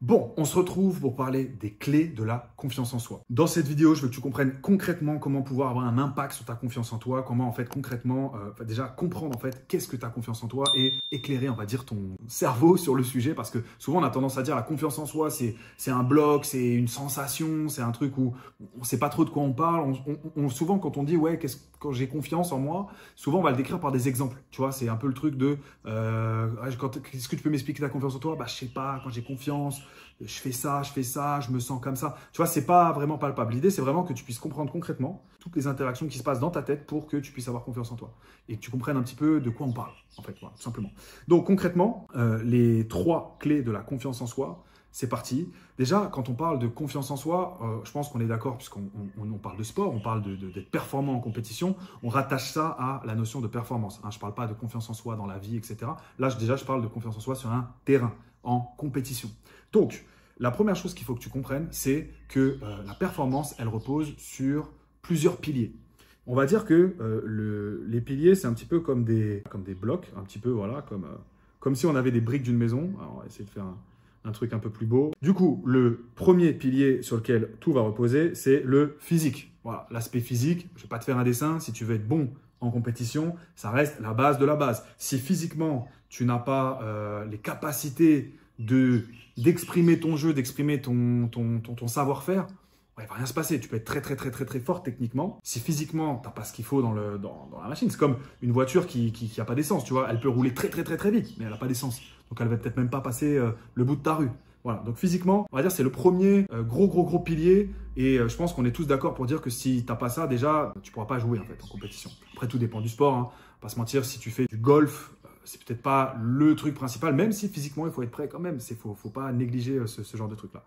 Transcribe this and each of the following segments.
Bon, on se retrouve pour parler des clés de la confiance en soi. Dans cette vidéo, je veux que tu comprennes concrètement comment pouvoir avoir un impact sur ta confiance en toi, comment en fait concrètement, déjà comprendre en fait qu'est-ce que ta confiance en toi et éclairer, on va dire, ton cerveau sur le sujet, parce que souvent on a tendance à dire la confiance en soi, c'est un bloc, c'est une sensation, c'est un truc où on sait pas trop de quoi on parle. Souvent quand on dit ouais, quand j'ai confiance en moi, souvent on va le décrire par des exemples. Tu vois, c'est un peu le truc de est-ce que tu peux m'expliquer ta confiance en toi? Bah je sais pas, quand j'ai confiance, je fais ça, je me sens comme ça. Tu vois, c'est pas vraiment palpable. L'idée, c'est vraiment que tu puisses comprendre concrètement toutes les interactions qui se passent dans ta tête pour que tu puisses avoir confiance en toi. Et que tu comprennes un petit peu de quoi on parle, en fait, voilà, tout simplement. Donc, concrètement, les 3 clés de la confiance en soi, c'est parti. Déjà, quand on parle de confiance en soi, je pense qu'on est d'accord, puisqu'on parle de sport, on parle d'être performant en compétition, on rattache ça à la notion de performance. Hein, je ne parle pas de confiance en soi dans la vie, etc. Là, je parle de confiance en soi sur un terrain, en compétition. Donc, la première chose qu'il faut que tu comprennes, c'est que la performance, elle repose sur plusieurs piliers. On va dire que les piliers, c'est un petit peu comme des blocs, un petit peu, voilà, comme si on avait des briques d'une maison. Alors, on va essayer de faire un truc un peu plus beau. Du coup, le premier pilier sur lequel tout va reposer, c'est le physique. Voilà, l'aspect physique, je ne vais pas te faire un dessin. Si tu veux être bon en compétition, ça reste la base de la base. Si physiquement, tu n'as pas les capacités d'exprimer ton jeu, d'exprimer ton savoir-faire, il ne va rien se passer. Tu peux être très fort techniquement. Si physiquement, tu n'as pas ce qu'il faut dans la machine, c'est comme une voiture qui n'a pas d'essence. Tu vois, elle peut rouler très vite, mais elle n'a pas d'essence. Donc, elle ne va peut-être même pas passer le bout de ta rue. Voilà, donc physiquement, on va dire c'est le premier gros pilier. Et je pense qu'on est tous d'accord pour dire que si tu n'as pas ça, déjà, tu ne pourras pas jouer en fait en compétition. Après, tout dépend du sport. Hein. Pas se mentir, si tu fais du golf, c'est peut-être pas le truc principal, même si physiquement, il faut être prêt quand même. Il ne faut pas négliger ce genre de truc-là.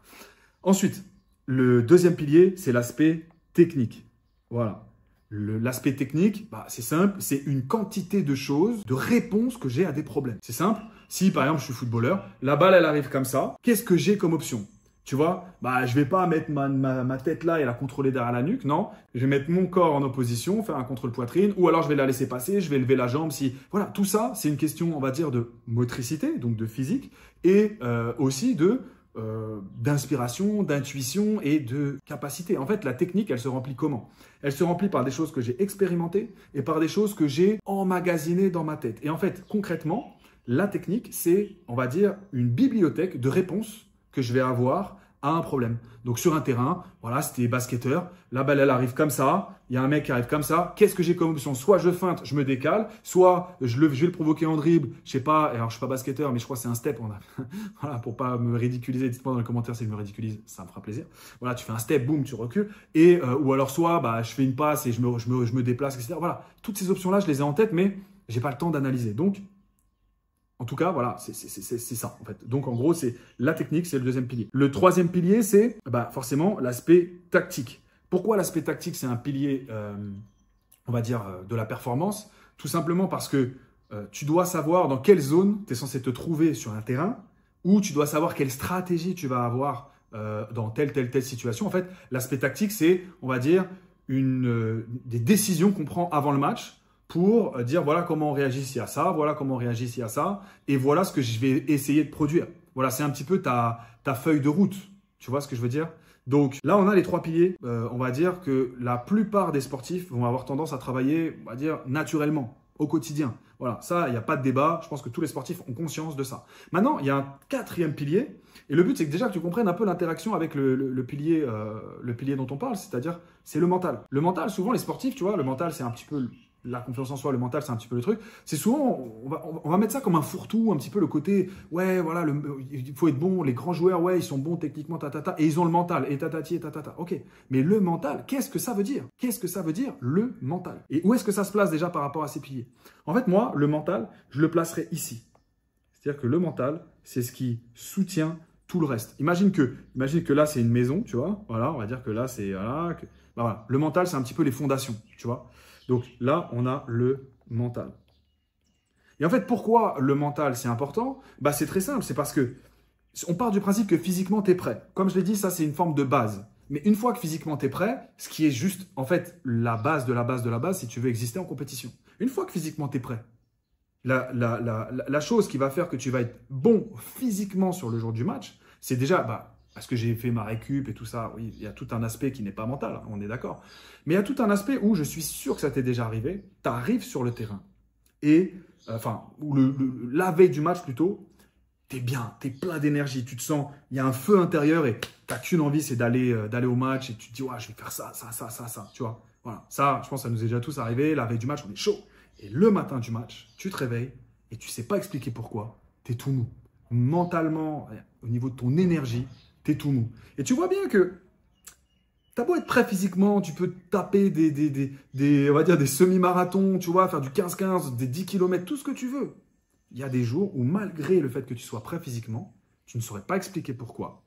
Ensuite, le deuxième pilier, c'est l'aspect technique. Voilà. L'aspect technique, c'est simple, c'est une quantité de choses, de réponses que j'ai à des problèmes. C'est simple. Si, par exemple, je suis footballeur, la balle, elle arrive comme ça, qu'est-ce que j'ai comme option? Tu vois, je vais pas mettre ma tête là et la contrôler derrière la nuque, non. Je vais mettre mon corps en opposition, faire un contrôle poitrine, ou alors je vais la laisser passer, je vais lever la jambe. Voilà, tout ça, c'est une question, on va dire, de motricité, donc de physique, et aussi d'inspiration, d'intuition et de capacité. En fait, la technique, elle se remplit comment? Elle se remplit par des choses que j'ai expérimentées et par des choses que j'ai emmagasinées dans ma tête. Et en fait, concrètement, la technique, c'est, on va dire, une bibliothèque de réponses que je vais avoir à un problème. Donc sur un terrain, voilà, c'était basketteur, la balle elle arrive comme ça, il y a un mec qui arrive comme ça, qu'est-ce que j'ai comme option? Soit je feinte, je me décale, soit je vais le provoquer en dribble, je sais pas, alors je suis pas basketteur, mais je crois que c'est un step, voilà, pour pas me ridiculiser, dites-moi dans les commentaires si je me ridiculise, ça me fera plaisir. Voilà, tu fais un step, boum, tu recules, et ou alors soit je fais une passe et je me déplace, etc. Voilà, toutes ces options-là, je les ai en tête, mais j'ai pas le temps d'analyser. Donc, en tout cas, voilà, c'est ça en fait. Donc en gros, c'est la technique, c'est le deuxième pilier. Le troisième pilier, c'est forcément l'aspect tactique. Pourquoi l'aspect tactique, c'est un pilier, on va dire, de la performance? Tout simplement parce que tu dois savoir dans quelle zone tu es censé te trouver sur un terrain, ou tu dois savoir quelle stratégie tu vas avoir dans telle situation. En fait, l'aspect tactique, c'est, on va dire, des décisions qu'on prend avant le match, pour dire voilà comment on réagit s'il y a ça, voilà comment on réagit s'il y a ça, et voilà ce que je vais essayer de produire. Voilà, c'est un petit peu ta feuille de route. Tu vois ce que je veux dire? Donc là, on a les 3 piliers. On va dire que la plupart des sportifs vont avoir tendance à travailler, on va dire, naturellement, au quotidien. Voilà, ça, il n'y a pas de débat. Je pense que tous les sportifs ont conscience de ça. Maintenant, il y a un 4e pilier. Et le but, c'est que déjà que tu comprennes un peu l'interaction avec le pilier dont on parle, c'est-à-dire, c'est le mental. Le mental, souvent, les sportifs, tu vois, le mental, c'est un petit peu la confiance en soi, le mental, c'est un petit peu le truc. C'est souvent, on va mettre ça comme un fourre-tout, un petit peu le côté, ouais, voilà, il faut être bon, les grands joueurs, ouais, ils sont bons techniquement, et ils ont le mental, et tatati, et tatata. Ok, mais le mental, qu'est-ce que ça veut dire? Qu'est-ce que ça veut dire, le mental? Et où est-ce que ça se place déjà par rapport à ces piliers? En fait, moi, le mental, je le placerai ici. C'est-à-dire que le mental, c'est ce qui soutient tout le reste. Imagine que là, c'est une maison, tu vois. Voilà, on va dire que là, c'est... Voilà. Le mental, c'est un petit peu les fondations, tu vois. Donc là, on a le mental. Et en fait, pourquoi le mental, c'est important? C'est très simple, c'est parce que on part du principe que physiquement, tu es prêt. Comme je l'ai dit, ça, c'est une forme de base. Mais une fois que physiquement, tu es prêt, ce qui est juste, en fait, la base de la base de la base, si tu veux exister en compétition. Une fois que physiquement, tu es prêt, la chose qui va faire que tu vas être bon physiquement sur le jour du match, C'est déjà, parce que j'ai fait ma récup et tout ça, oui, il y a tout un aspect qui n'est pas mental, hein, on est d'accord. Mais il y a tout un aspect où je suis sûr que ça t'est déjà arrivé, tu arrives sur le terrain et, ou la veille du match plutôt, t'es bien, t'es plein d'énergie, tu te sens, il y a un feu intérieur et t'as qu'une envie, c'est d'aller au match et tu te dis, ouais, je vais faire ça, tu vois. Voilà, ça, je pense que ça nous est déjà tous arrivé, la veille du match, on est chaud. Et le matin du match, tu te réveilles et tu sais pas expliquer pourquoi, t'es tout mou. Mentalement, au niveau de ton énergie, t'es tout mou. Et tu vois bien que t'as beau être prêt physiquement, tu peux taper on va dire des semi-marathons, tu vois, faire du 15-15, des 10 km, tout ce que tu veux. Il y a des jours où, malgré le fait que tu sois prêt physiquement, tu ne saurais pas expliquer pourquoi.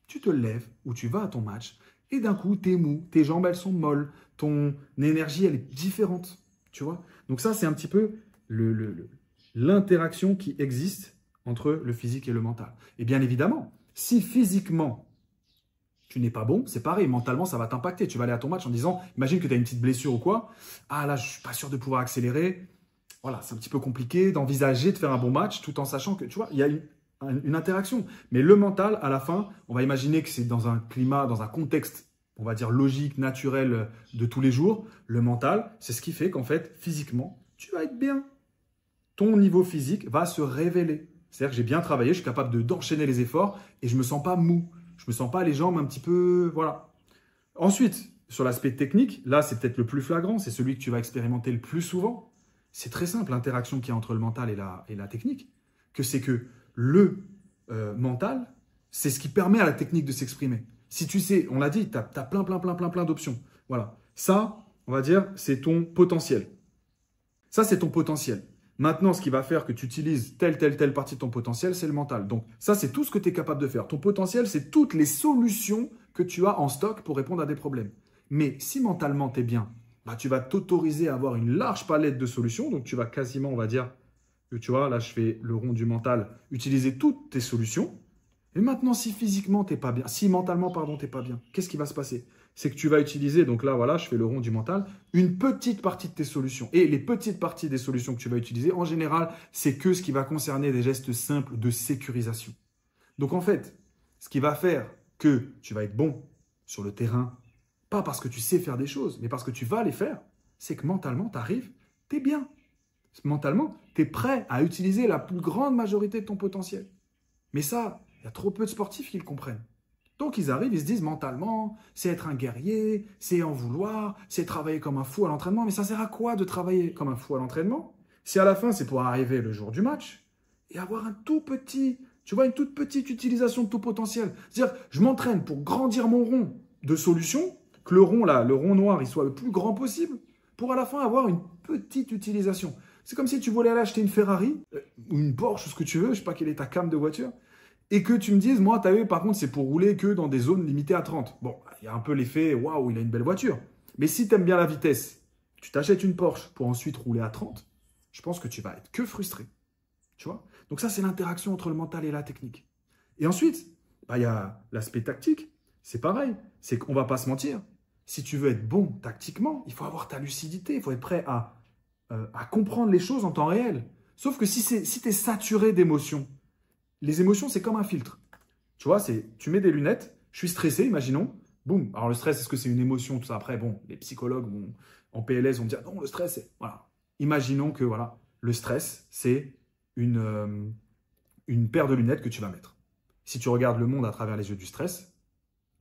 Tu te lèves ou tu vas à ton match et d'un coup, tu es mou, tes jambes, elles sont molles, ton énergie, elle est différente, tu vois. Donc ça, c'est un petit peu l'interaction qui existe entre le physique et le mental. Et bien évidemment, si physiquement, tu n'es pas bon, c'est pareil, mentalement, ça va t'impacter. Tu vas aller à ton match en disant, imagine que tu as une petite blessure ou quoi, ah là, je ne suis pas sûr de pouvoir accélérer. Voilà, c'est un petit peu compliqué d'envisager de faire un bon match tout en sachant que, tu vois, il y a une interaction. Mais le mental, à la fin, on va imaginer que c'est dans un climat, dans un contexte, on va dire logique, naturel de tous les jours. Le mental, c'est ce qui fait qu'en fait, physiquement, tu vas être bien. Ton niveau physique va se révéler. C'est-à-dire que j'ai bien travaillé, je suis capable d'enchaîner les efforts et je ne me sens pas mou. Je ne me sens pas les jambes un petit peu, voilà. Ensuite, sur l'aspect technique, là, c'est peut-être le plus flagrant, c'est celui que tu vas expérimenter le plus souvent. C'est très simple, l'interaction qu'il y a entre le mental et la technique, que c'est que le mental, c'est ce qui permet à la technique de s'exprimer. Si tu sais, on l'a dit, tu as plein d'options. Voilà. Ça, on va dire, c'est ton potentiel. Ça, c'est ton potentiel. Maintenant, ce qui va faire que tu utilises telle partie de ton potentiel, c'est le mental. Donc, ça, c'est tout ce que tu es capable de faire. Ton potentiel, c'est toutes les solutions que tu as en stock pour répondre à des problèmes. Mais si mentalement, tu es bien, tu vas t'autoriser à avoir une large palette de solutions. Donc, tu vas quasiment, on va dire, tu vois, là, je fais le rond du mental, utiliser toutes tes solutions. Et maintenant, si physiquement, tu n'es pas bien, si mentalement, pardon, tu n'es pas bien, qu'est-ce qui va se passer? C'est que tu vas utiliser, donc là, voilà, je fais le rond du mental, une petite partie de tes solutions. Et les petites parties des solutions que tu vas utiliser, en général, c'est que ce qui va concerner des gestes simples de sécurisation. Donc, en fait, ce qui va faire que tu vas être bon sur le terrain, pas parce que tu sais faire des choses, mais parce que tu vas les faire, c'est que mentalement, tu arrives, tu es bien. Mentalement, tu es prêt à utiliser la plus grande majorité de ton potentiel. Mais ça, il y a trop peu de sportifs qui le comprennent. Donc, ils arrivent, ils se disent mentalement, c'est être un guerrier, c'est en vouloir, c'est travailler comme un fou à l'entraînement. Mais ça sert à quoi de travailler comme un fou à l'entraînement si à la fin, c'est pour arriver le jour du match et avoir un tout petit, tu vois, une toute petite utilisation de tout potentiel. C'est-à-dire, je m'entraîne pour grandir mon rond de solutions, que le rond là, le rond noir, il soit le plus grand possible, pour à la fin avoir une petite utilisation. C'est comme si tu voulais aller acheter une Ferrari, ou une Porsche, ou ce que tu veux, je ne sais pas quelle est ta cam de voiture, et que tu me dises, moi, tu as vu, par contre, c'est pour rouler que dans des zones limitées à 30. Bon, il y a un peu l'effet, waouh, il a une belle voiture. Mais si tu aimes bien la vitesse, tu t'achètes une Porsche pour ensuite rouler à 30, je pense que tu vas être que frustré. Tu vois? Donc ça, c'est l'interaction entre le mental et la technique. Et ensuite, il y a l'aspect tactique. C'est pareil. C'est qu'on ne va pas se mentir. Si tu veux être bon tactiquement, il faut avoir ta lucidité. Il faut être prêt à comprendre les choses en temps réel. Sauf que si tu es saturé d'émotions, les émotions, c'est comme un filtre. Tu vois, tu mets des lunettes, je suis stressé, imaginons, boum. Alors le stress, est-ce que c'est une émotion, tout ça? Après, bon, les psychologues en PLS vont dire, non, le stress, c'est... Voilà. Imaginons que, voilà, le stress, c'est une paire de lunettes que tu vas mettre. Si tu regardes le monde à travers les yeux du stress,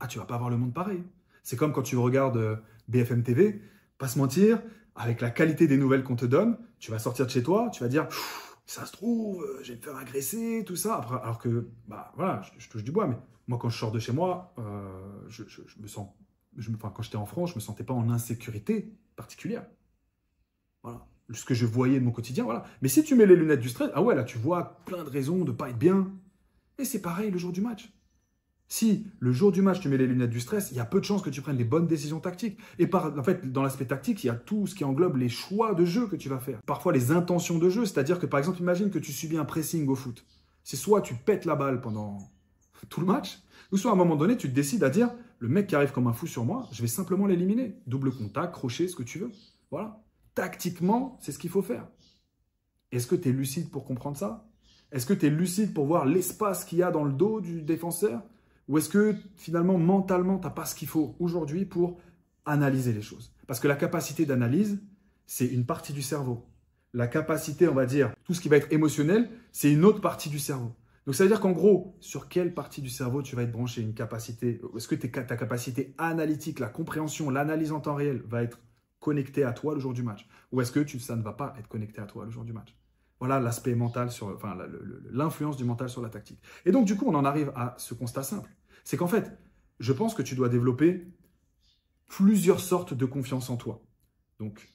tu ne vas pas voir le monde pareil. C'est comme quand tu regardes BFM TV, pas se mentir, avec la qualité des nouvelles qu'on te donne, tu vas sortir de chez toi, tu vas dire... Ça se trouve, je vais me faire agresser, tout ça. Après, alors que, voilà, je touche du bois, mais moi, quand je sors de chez moi, je me sens, quand j'étais en France, je ne me sentais pas en insécurité particulière. Voilà. Ce que je voyais de mon quotidien, voilà. Mais si tu mets les lunettes du stress, ah ouais, là, tu vois plein de raisons de ne pas être bien. Et c'est pareil le jour du match. Si le jour du match, tu mets les lunettes du stress, il y a peu de chances que tu prennes les bonnes décisions tactiques. Et en fait, dans l'aspect tactique, il y a tout ce qui englobe les choix de jeu que tu vas faire. Parfois, les intentions de jeu, c'est-à-dire que, par exemple, imagine que tu subis un pressing au foot. C'est soit tu pètes la balle pendant tout le match, ou soit à un moment donné, tu te décides à dire, le mec qui arrive comme un fou sur moi, je vais simplement l'éliminer. Double contact, crochet, ce que tu veux. Voilà. Tactiquement, c'est ce qu'il faut faire. Est-ce que tu es lucide pour comprendre ça ? Est-ce que tu es lucide pour voir l'espace qu'il y a dans le dos du défenseur? Ou est-ce que finalement, mentalement, tu n'as pas ce qu'il faut aujourd'hui pour analyser les choses? Parce que la capacité d'analyse, c'est une partie du cerveau. La capacité, on va dire, tout ce qui va être émotionnel, c'est une autre partie du cerveau. Donc, ça veut dire qu'en gros, sur quelle partie du cerveau tu vas être branché? Une capacité, est-ce que ta capacité analytique, la compréhension, l'analyse en temps réel va être connectée à toi le jour du match? Ou est-ce que ça ne va pas être connecté à toi le jour du match? Voilà l'aspect mental enfin, l'influence du mental sur la tactique. Et donc, du coup, on en arrive à ce constat simple. C'est qu'en fait, je pense que tu dois développer plusieurs sortes de confiance en toi. Donc,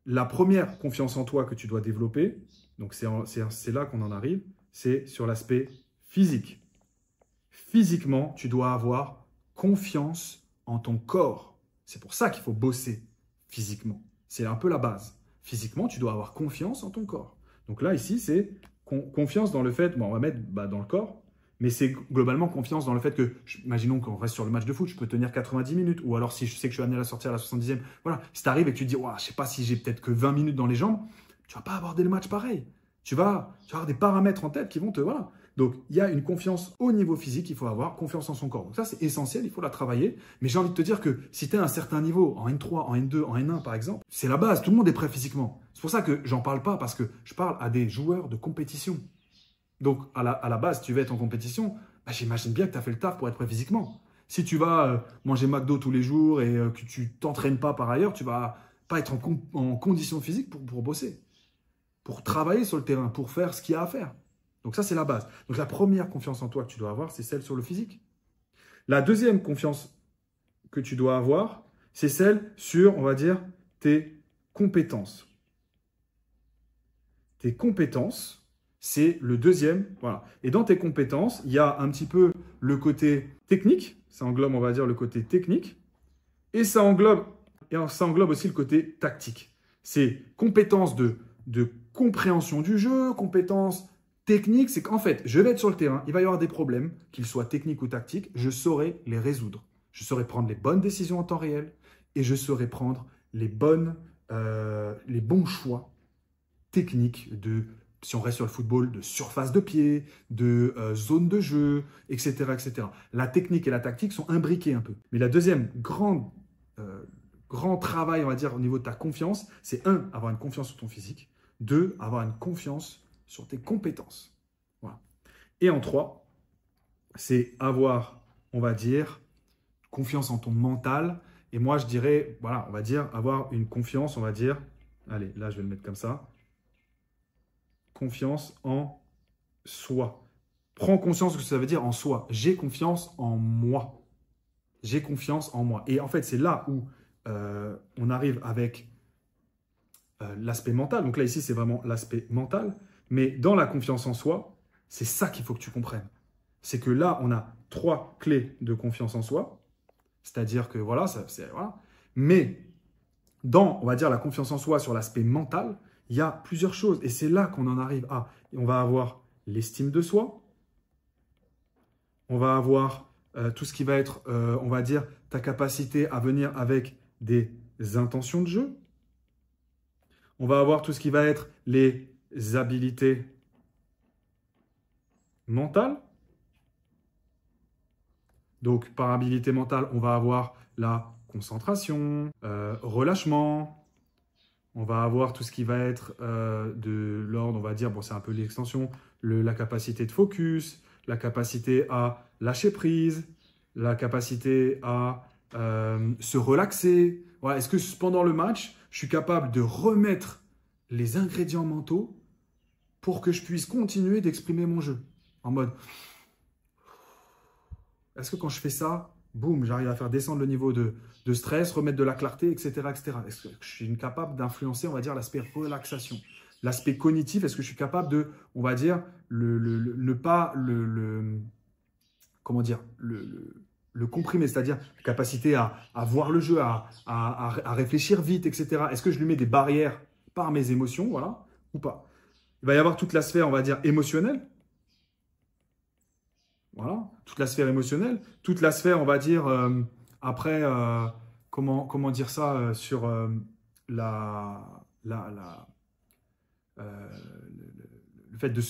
la première confiance en toi que tu dois développer, donc c'est là qu'on en arrive, c'est sur l'aspect physique. Physiquement, tu dois avoir confiance en ton corps. C'est pour ça qu'il faut bosser physiquement. C'est un peu la base. Physiquement, tu dois avoir confiance en ton corps. Donc là, ici, c'est confiance dans le fait, bon, on va mettre dans le corps, mais c'est globalement confiance dans le fait que, imaginons qu'on reste sur le match de foot, je peux tenir 90 minutes, ou alors si je sais que je suis amené à la sortir à la 70e, voilà, si tu arrives et que tu te dis, je ne sais pas si j'ai peut-être que 20 minutes dans les jambes, tu ne vas pas aborder le match pareil. Tu vas avoir des paramètres en tête qui vont te... Voilà. Donc, il y a une confiance au niveau physique, il faut avoir confiance en son corps. Donc ça, c'est essentiel, il faut la travailler. Mais j'ai envie de te dire que si tu es à un certain niveau, en N3, en N2, en N1 par exemple, c'est la base, tout le monde est prêt physiquement. C'est pour ça que j'en parle pas, parce que je parle à des joueurs de compétition. Donc, à la base, si tu veux être en compétition, j'imagine bien que tu as fait le taf pour être prêt physiquement. Si tu vas manger McDo tous les jours et que tu t'entraînes pas par ailleurs, tu vas pas être en condition physique pour bosser, pour travailler sur le terrain, pour faire ce qu'il y a à faire. Donc ça, c'est la base. Donc la première confiance en toi que tu dois avoir, c'est celle sur le physique. La deuxième confiance que tu dois avoir, c'est celle sur, on va dire, tes compétences. Tes compétences, c'est le deuxième. Voilà. Et dans tes compétences, il y a un petit peu le côté technique. Ça englobe, on va dire, le côté technique. Et ça englobe aussi le côté tactique. C'est compétences de compréhension du jeu, compétences techniques. C'est qu'en fait, je vais être sur le terrain, il va y avoir des problèmes, qu'ils soient techniques ou tactiques, je saurai les résoudre. Je saurai prendre les bonnes décisions en temps réel et je saurai prendre les bons choix techniques si on reste sur le football, de surface de pied, de zone de jeu, etc., etc. La technique et la tactique sont imbriquées un peu. Mais la deuxième grand travail, on va dire, au niveau de ta confiance, c'est avoir une confiance sur ton physique. 2, avoir une confiance sur tes compétences. Voilà. Et en 3, c'est avoir, on va dire, confiance en ton mental. Et moi, je dirais, voilà, on va dire, avoir une confiance, on va dire, allez, là, je vais le mettre comme ça. Confiance en soi. Prends conscience de ce que ça veut dire en soi. J'ai confiance en moi. J'ai confiance en moi. Et en fait, c'est là où on arrive avec l'aspect mental. Donc là, ici, c'est vraiment l'aspect mental. Mais dans la confiance en soi, c'est ça qu'il faut que tu comprennes. C'est que là, on a 3 clés de confiance en soi. C'est-à-dire que voilà, voilà. Mais dans, on va dire, la confiance en soi sur l'aspect mental, il y a plusieurs choses. Et c'est là qu'on en arrive à. On va avoir l'estime de soi. On va avoir tout ce qui va être, on va dire, ta capacité à venir avec des intentions de jeu. On va avoir tout ce qui va être les habilités mentales. Donc, par habilité mentale, on va avoir la concentration, relâchement. On va avoir tout ce qui va être de l'ordre, on va dire, bon, c'est un peu l'extension, la capacité de focus, la capacité à lâcher prise, la capacité à se relaxer. Voilà, est-ce que pendant le match, je suis capable de remettre les ingrédients mentaux pour que je puisse continuer d'exprimer mon jeu? En mode, est-ce que quand je fais ça, boum, j'arrive à faire descendre le niveau de stress, remettre de la clarté, etc., etc. Est-ce que je suis capable d'influencer, on va dire, l'aspect relaxation? L'aspect cognitif, est-ce que je suis capable de, on va dire, comment dire, le comprimer, c'est-à-dire la capacité à voir le jeu, à réfléchir vite, etc. Est-ce que je lui mets des barrières par mes émotions, voilà, ou pas? Il va y avoir toute la sphère, on va dire, émotionnelle. Voilà, toute la sphère émotionnelle, toute la sphère, on va dire, après, comment dire ça, sur le fait de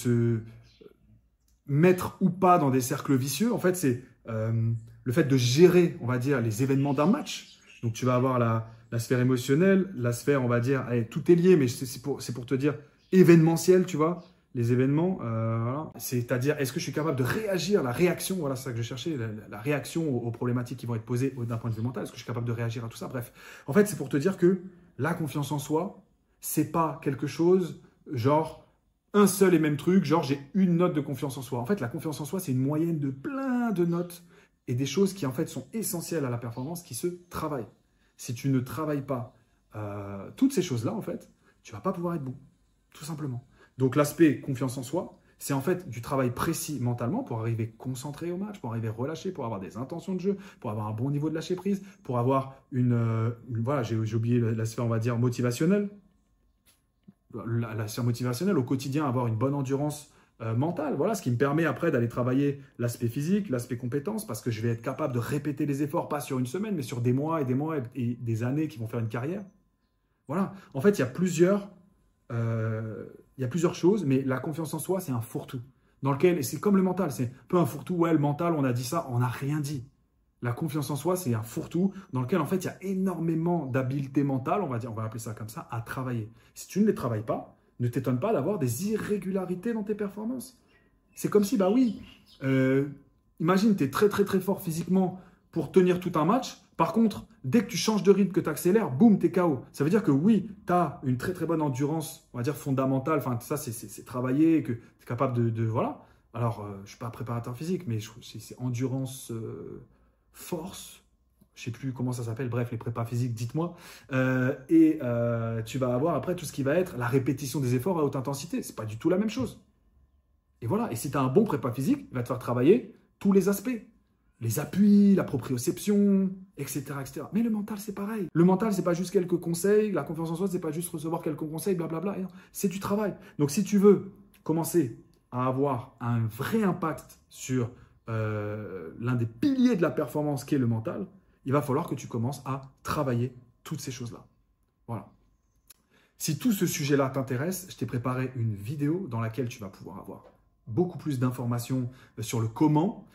mettre ou pas dans des cercles vicieux. En fait, c'est le fait de gérer, on va dire, les événements d'un match. Donc, tu vas avoir la sphère émotionnelle, la sphère, on va dire, allez, tout est lié, mais c'est pour te dire événementiel, tu vois, les événements. Voilà. C'est-à-dire, est-ce que je suis capable de réagir, la réaction, voilà, c'est ça que je cherchais, la réaction aux problématiques qui vont être posées d'un point de vue mental. Est-ce que je suis capable de réagir à tout ça? Bref, en fait, c'est pour te dire que la confiance en soi, c'est pas quelque chose genre un seul et même truc, genre j'ai une note de confiance en soi. En fait, la confiance en soi, c'est une moyenne de plein de notes et des choses qui en fait sont essentielles à la performance qui se travaillent. Si tu ne travailles pas toutes ces choses-là, en fait, tu vas pas pouvoir être bon, tout simplement. Donc l'aspect confiance en soi, c'est en fait du travail précis mentalement pour arriver concentré au match, pour arriver relâché, pour avoir des intentions de jeu, pour avoir un bon niveau de lâcher prise, pour avoir voilà, j'ai oublié la sphère, on va dire, motivationnelle. La sphère motivationnelle au quotidien, avoir une bonne endurance mentale. Voilà, ce qui me permet après d'aller travailler l'aspect physique, l'aspect compétence, parce que je vais être capable de répéter les efforts, pas sur une semaine, mais sur des mois et des années qui vont faire une carrière. Voilà. En fait, il y a plusieurs choses, mais la confiance en soi, c'est un fourre-tout. Dans lequel, et c'est comme le mental, c'est un peu un fourre-tout. Ouais, le mental, on a dit ça, on n'a rien dit. La confiance en soi, c'est un fourre-tout dans lequel, en fait, il y a énormément d'habiletés mentales, on va appeler ça comme ça, à travailler. Si tu ne les travailles pas, ne t'étonne pas d'avoir des irrégularités dans tes performances. C'est comme si, bah oui, imagine, tu es très, très, très fort physiquement pour tenir tout un match. Par contre, dès que tu changes de rythme, que tu accélères, boum, tu es KO. Ça veut dire que oui, tu as une très, très bonne endurance, on va dire fondamentale. Enfin, ça, c'est travaillé, que tu es capable de voilà. Alors, je ne suis pas préparateur physique, mais c'est endurance... force, je ne sais plus comment ça s'appelle, bref, les prépas physiques, dites-moi. Tu vas avoir après tout ce qui va être la répétition des efforts à haute intensité. Ce n'est pas du tout la même chose. Et voilà, et si tu as un bon prépa physique, il va te faire travailler tous les aspects. Les appuis, la proprioception, etc., etc. Mais le mental, c'est pareil. Le mental, c'est pas juste quelques conseils. La confiance en soi, c'est pas juste recevoir quelques conseils, blablabla. C'est du travail. Donc, si tu veux commencer à avoir un vrai impact sur l'un des piliers de la performance qui est le mental, il va falloir que tu commences à travailler toutes ces choses-là. Voilà. Si tout ce sujet-là t'intéresse, je t'ai préparé une vidéo dans laquelle tu vas pouvoir avoir beaucoup plus d'informations sur le comment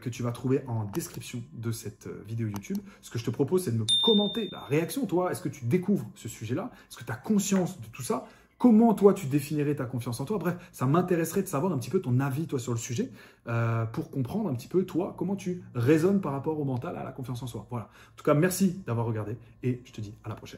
que tu vas trouver en description de cette vidéo YouTube. Ce que je te propose, c'est de me commenter la réaction. Toi, est-ce que tu découvres ce sujet-là? Est-ce que tu as conscience de tout ça? Comment, toi, tu définirais ta confiance en toi? Bref, ça m'intéresserait de savoir un petit peu ton avis, toi, sur le sujet, pour comprendre un petit peu, toi, comment tu raisonnes par rapport au mental, à la confiance en soi. Voilà. En tout cas, merci d'avoir regardé et je te dis à la prochaine.